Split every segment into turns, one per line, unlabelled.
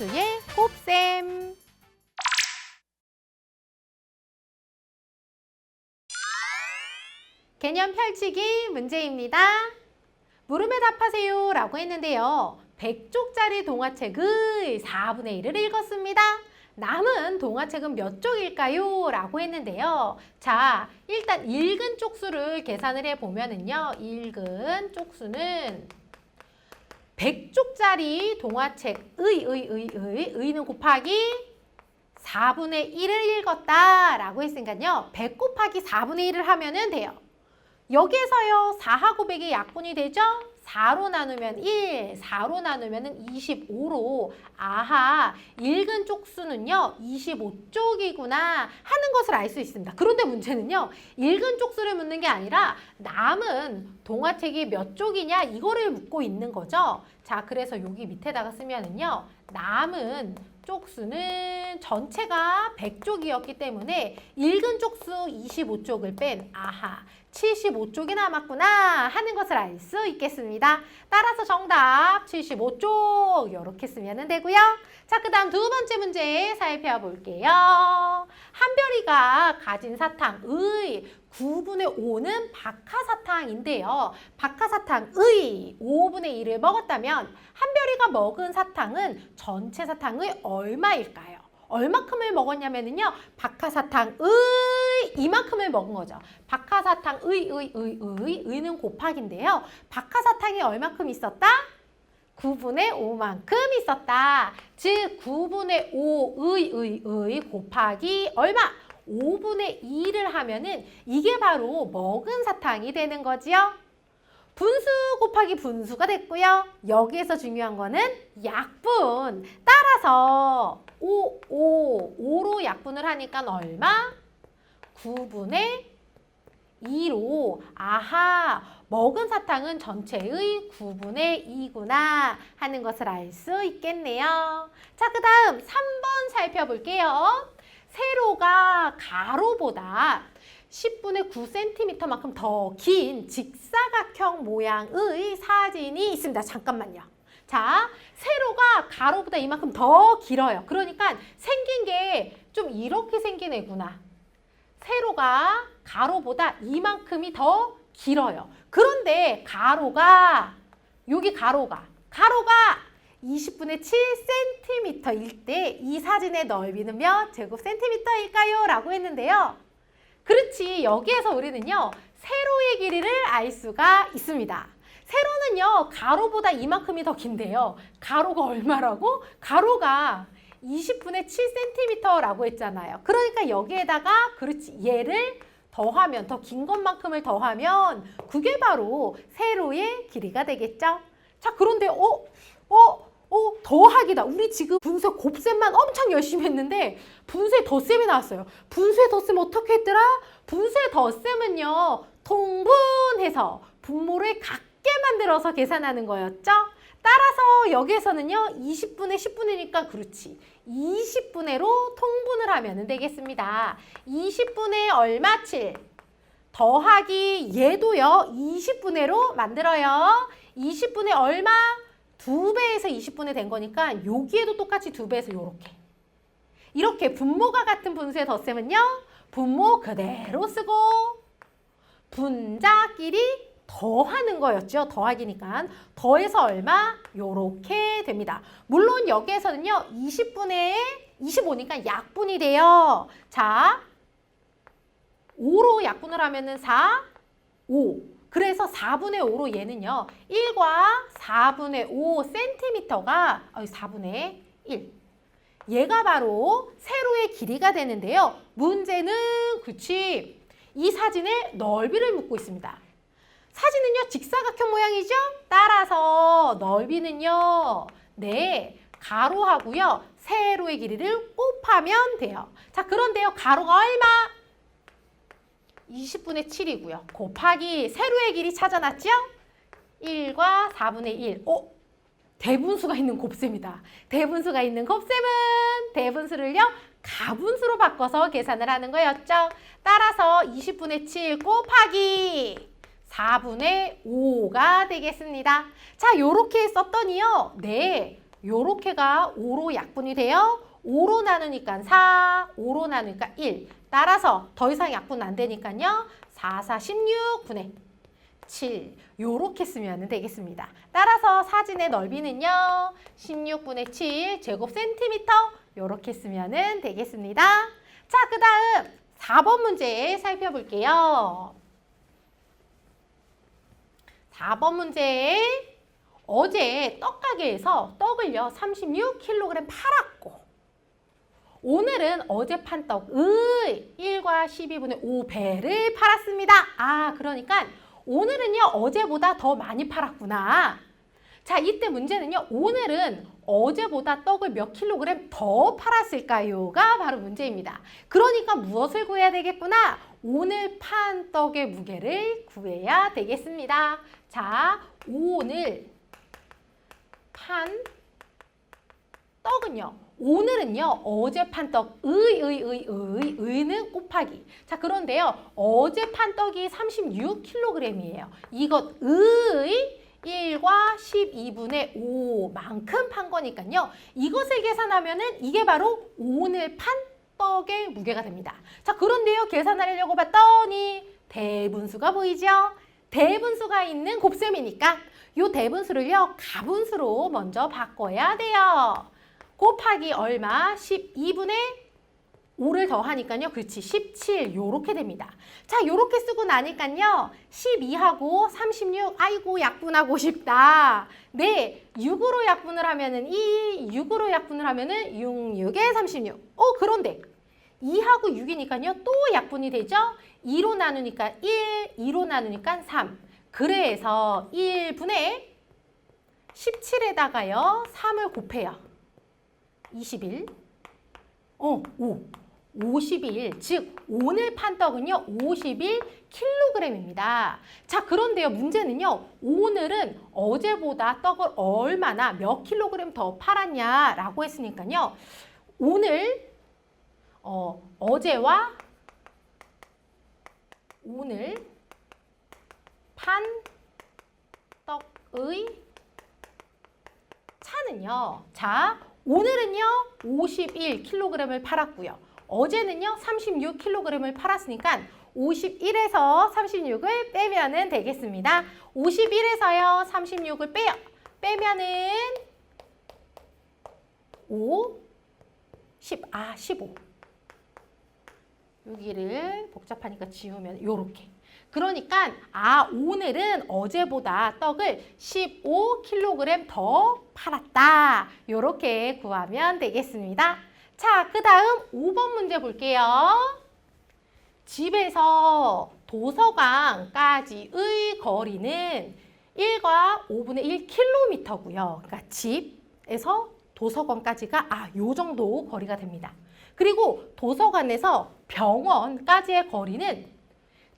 분수의 곱셈. 개념 펼치기 문제입니다. 물음에 답하세요 라고 했는데요. 100쪽짜리 동화책의 4분의 1을 읽었습니다. 남은 동화책은 몇 쪽일까요? 라고 했는데요. 자, 일단 읽은 쪽수를 계산을 해보면은요. 읽은 쪽수는 100쪽짜리 동화책의 의는 곱하기 4분의 1을 읽었다 라고 했으니까요. 100 곱하기 4분의 1을 하면은 돼요. 여기에서요. 4하고 100의 약분이 되죠? 4로 나누면 1, 4로 나누면 25로 아하, 읽은 쪽수는요. 25쪽이구나 하는 것을 알 수 있습니다. 그런데 문제는요. 읽은 쪽수를 묻는 게 아니라 남은 동화책이 몇 쪽이냐 이거를 묻고 있는 거죠. 자, 그래서 여기 밑에다가 쓰면은요. 남은 쪽수는 전체가 100쪽이었기 때문에 읽은 쪽수 25쪽을 뺀 아하 75쪽이 남았구나 하는 것을 알 수 있겠습니다. 따라서 정답 75쪽 이렇게 쓰면 되고요. 자, 그 다음 두 번째 문제 살펴볼게요. 한별이가 가진 사탕의 9분의 5는 박하사탕인데요. 박하사탕의 5분의 1을 먹었다면 한별이가 먹은 사탕은 전체 사탕의 얼마일까요? 얼마큼을 먹었냐면요. 박하사탕의 이만큼을 먹은 거죠. 박하사탕의는 곱하기인데요. 박하사탕이 얼마큼 있었다? 9분의 5만큼 있었다. 즉 9분의 5의 곱하기 얼마? 5분의 2를 하면은 이게 바로 먹은 사탕이 되는 거지요. 분수 곱하기 분수가 됐고요. 여기에서 중요한 거는 약분. 따라서 5로 약분을 하니까 얼마? 9분의 2로 아하, 먹은 사탕은 전체의 9분의 2구나 하는 것을 알 수 있겠네요. 자, 그 다음 3번 살펴볼게요. 세로가 가로보다 10분의 9cm만큼 더 긴 직사각형 모양의 사진이 있습니다. 잠깐만요. 자, 세로가 가로보다 이만큼 더 길어요. 그러니까 생긴 게 좀 이렇게 생긴 애구나. 세로가 가로보다 이만큼이 더 길어요. 그런데 여기 가로가 20분의 7cm일 때 이 사진의 넓이는 몇 제곱센티미터일까요? 라고 했는데요. 그렇지, 여기에서 우리는요. 세로의 길이를 알 수가 있습니다. 세로는요. 가로보다 이만큼이 더 긴데요. 가로가 얼마라고? 가로가 20분의 7cm라고 했잖아요. 그러니까 여기에다가 그렇지, 얘를 더하면 더 긴 것만큼을 더하면 그게 바로 세로의 길이가 되겠죠. 자, 그런데 더하기다. 우리 지금 분수의 곱셈만 엄청 열심히 했는데 분수의 덧셈이 나왔어요. 분수의 덧셈 어떻게 했더라? 분수의 덧셈은요. 통분해서 분모를 같게 만들어서 계산하는 거였죠. 따라서 여기에서는요. 20분의 10분이니까 그렇지. 20분의로 통분을 하면 되겠습니다. 20분의 얼마? 7. 더하기 얘도요. 20분의로 만들어요. 20분의 얼마? 2배에서 20분의 된 거니까 여기에도 똑같이 2배에서 이렇게 분모가 같은 분수의 덧셈은요. 분모 그대로 쓰고 분자끼리 더하는 거였죠. 더하기니까. 더해서 얼마? 요렇게 됩니다. 물론 여기에서는요. 20분의 25니까 약분이 돼요. 자, 5로 약분을 하면은 4, 5. 그래서 4분의 5로 얘는요. 1과 4분의 5cm가 4분의 1. 얘가 바로 세로의 길이가 되는데요. 문제는 그치. 이 사진의 넓이를 묻고 있습니다. 사진은요. 직사각형 모양이죠? 따라서 넓이는요. 네, 가로하고요. 세로의 길이를 곱하면 돼요. 자, 그런데요. 가로가 얼마? 20분의 7이고요. 곱하기 세로의 길이 찾아놨죠? 1과 4분의 1. 대분수가 있는 곱셈이다. 대분수가 있는 곱셈은 대분수를요. 가분수로 바꿔서 계산을 하는 거였죠. 따라서 20분의 7 곱하기 4분의 5가 되겠습니다. 자, 요렇게 썼더니요. 네, 요렇게가 5로 약분이 돼요. 5로 나누니까 4, 5로 나누니까 1. 따라서 더 이상 약분 안 되니까요. 4, 4, 16분의 7. 요렇게 쓰면 되겠습니다. 따라서 사진의 넓이는요. 16분의 7 제곱센티미터 요렇게 쓰면 되겠습니다. 자, 그 다음 4번 문제 살펴볼게요. 4번 문제. 어제 떡가게에서 떡을요 36kg 팔았고 오늘은 어제 판 떡의 1과 12분의 5배를 팔았습니다. 아, 그러니까 오늘은요 어제보다 더 많이 팔았구나. 자, 이때 문제는요 오늘은 어제보다 떡을 몇 킬로그램 더 팔았을까요?가 바로 문제입니다. 그러니까 무엇을 구해야 되겠구나? 오늘 판 떡의 무게를 구해야 되겠습니다. 자, 오늘 판 떡은요. 오늘은요. 어제 판 떡 의는 곱하기. 자, 그런데요. 어제 판 떡이 36kg이에요. 이것 의 1과 12분의 5만큼 판 거니까요. 이것을 계산하면은 이게 바로 오늘 판 떡의 무게가 됩니다. 자, 그런데요. 계산하려고 봤더니 대분수가 보이죠? 대분수가 있는 곱셈이니까 요 대분수를요 가분수로 먼저 바꿔야 돼요. 곱하기 얼마? 12분의 5를 더하니까요. 그렇지 17 요렇게 됩니다. 자, 요렇게 쓰고 나니까요. 12하고 36 아이고 약분하고 싶다. 네, 6으로 약분을 하면은 6으로 약분을 하면은 6, 6에 36. 그런데 2하고 6이니까요. 또 약분이 되죠? 2로 나누니까 1, 2로 나누니까 3. 그래서 1분의 17에다가요. 3을 곱해요. 21. 51. 즉 오늘 판 떡은요. 51kg입니다. 자, 그런데요. 문제는요. 오늘은 어제보다 떡을 얼마나 몇 킬로그램 더 팔았냐라고 했으니까요. 오늘 어제와 오늘 판 떡의 차는요. 자, 오늘은요 51kg을 팔았고요. 어제는요 36kg을 팔았으니까 51에서 36을 빼면은 되겠습니다. 51에서요 36을 빼면은 15. 여기를 복잡하니까 지우면 요렇게. 그러니까 오늘은 어제보다 떡을 15kg 더 팔았다. 요렇게 구하면 되겠습니다. 자, 그 다음 5번 문제 볼게요. 집에서 도서관까지의 거리는 1과 5분의 1km고요. 그러니까 집에서 도서관까지가 요 정도 거리가 됩니다. 그리고 도서관에서 병원까지의 거리는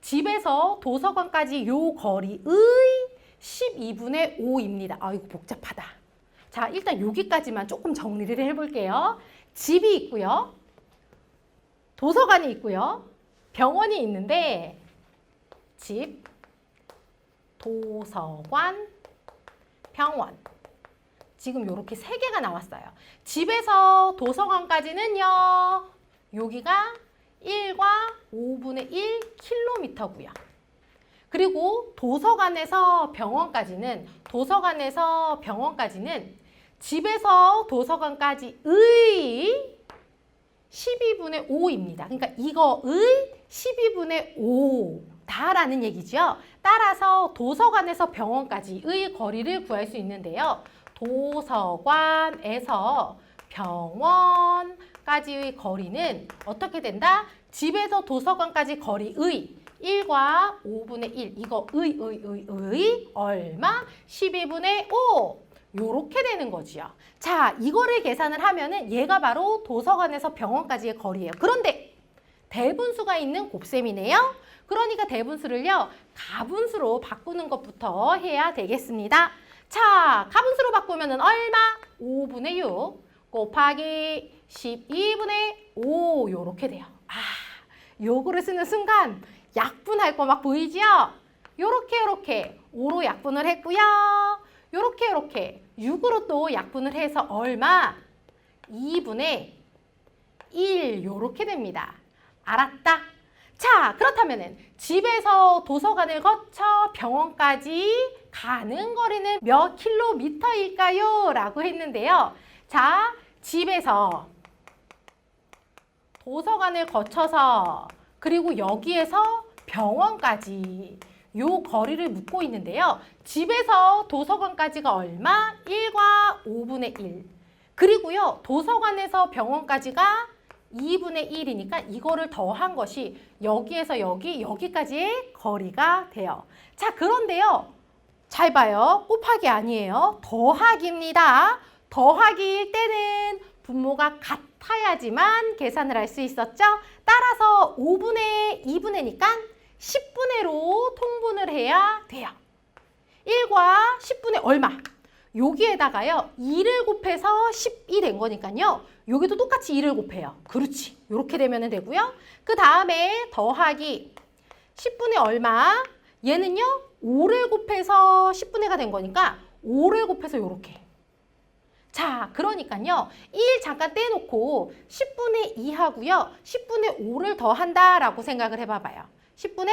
집에서 도서관까지 요 거리의 12분의 5입니다. 이거 복잡하다. 자, 일단 여기까지만 조금 정리를 해볼게요. 집이 있고요. 도서관이 있고요. 병원이 있는데 집, 도서관, 병원. 지금 이렇게 세 개가 나왔어요. 집에서 도서관까지는요. 여기가 1과 5분의 1km고요. 그리고 도서관에서 병원까지는 집에서 도서관까지의 12분의 5입니다. 그러니까 이거의 12분의 5다라는 얘기죠. 따라서 도서관에서 병원까지의 거리를 구할 수 있는데요. 도서관에서 병원까지의 거리는 어떻게 된다? 집에서 도서관까지 거리의 1과 5분의 1 이거 의 얼마? 12분의 5 요렇게 되는 거지요. 자, 이거를 계산을 하면은 얘가 바로 도서관에서 병원까지의 거리예요. 그런데 대분수가 있는 곱셈이네요. 그러니까 대분수를요 가분수로 바꾸는 것부터 해야 되겠습니다. 자, 가분수로 바꾸면은 얼마? 5분의 6 곱하기 12분의 5 요렇게 돼요. 요거를 쓰는 순간 약분할 거 막 보이지요? 요렇게 5로 약분을 했고요. 요렇게 요렇게 6으로 또 약분을 해서 얼마? 2분의 1 요렇게 됩니다. 알았다? 자, 그렇다면은 집에서 도서관을 거쳐 병원까지 가는 거리는 몇 킬로미터일까요? 라고 했는데요. 자, 집에서 도서관을 거쳐서 그리고 여기에서 병원까지 요 거리를 묻고 있는데요. 집에서 도서관까지가 얼마? 1과 5분의 1. 그리고요, 도서관에서 병원까지가 2분의 1이니까 이거를 더한 것이 여기에서 여기까지의 거리가 돼요. 자, 그런데요. 잘 봐요. 곱하기 아니에요. 더하기입니다. 더하기일 때는 분모가 같아야지만 계산을 할 수 있었죠. 따라서 5분의 2분의니까 10분의로 통분을 해야 돼요. 1과 10분의 얼마? 여기에다가요. 2를 곱해서 10이 된 거니까요. 여기도 똑같이 2를 곱해요. 그렇지. 이렇게 되면 되고요. 그 다음에 더하기 10분의 얼마? 얘는요. 5를 곱해서 10분의가 된 거니까 5를 곱해서 이렇게. 자, 그러니까요. 1 잠깐 떼놓고 10분의 2 하고요. 10분의 5를 더한다라고 생각을 해봐봐요. 10분의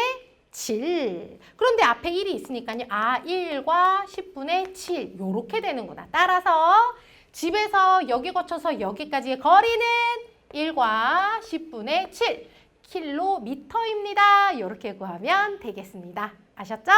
7. 그런데 앞에 1이 있으니까요. 1과 10분의 7 요렇게 되는구나. 따라서 집에서 여기 거쳐서 여기까지의 거리는 1과 10분의 7 킬로미터입니다. 요렇게 구하면 되겠습니다. 아셨죠?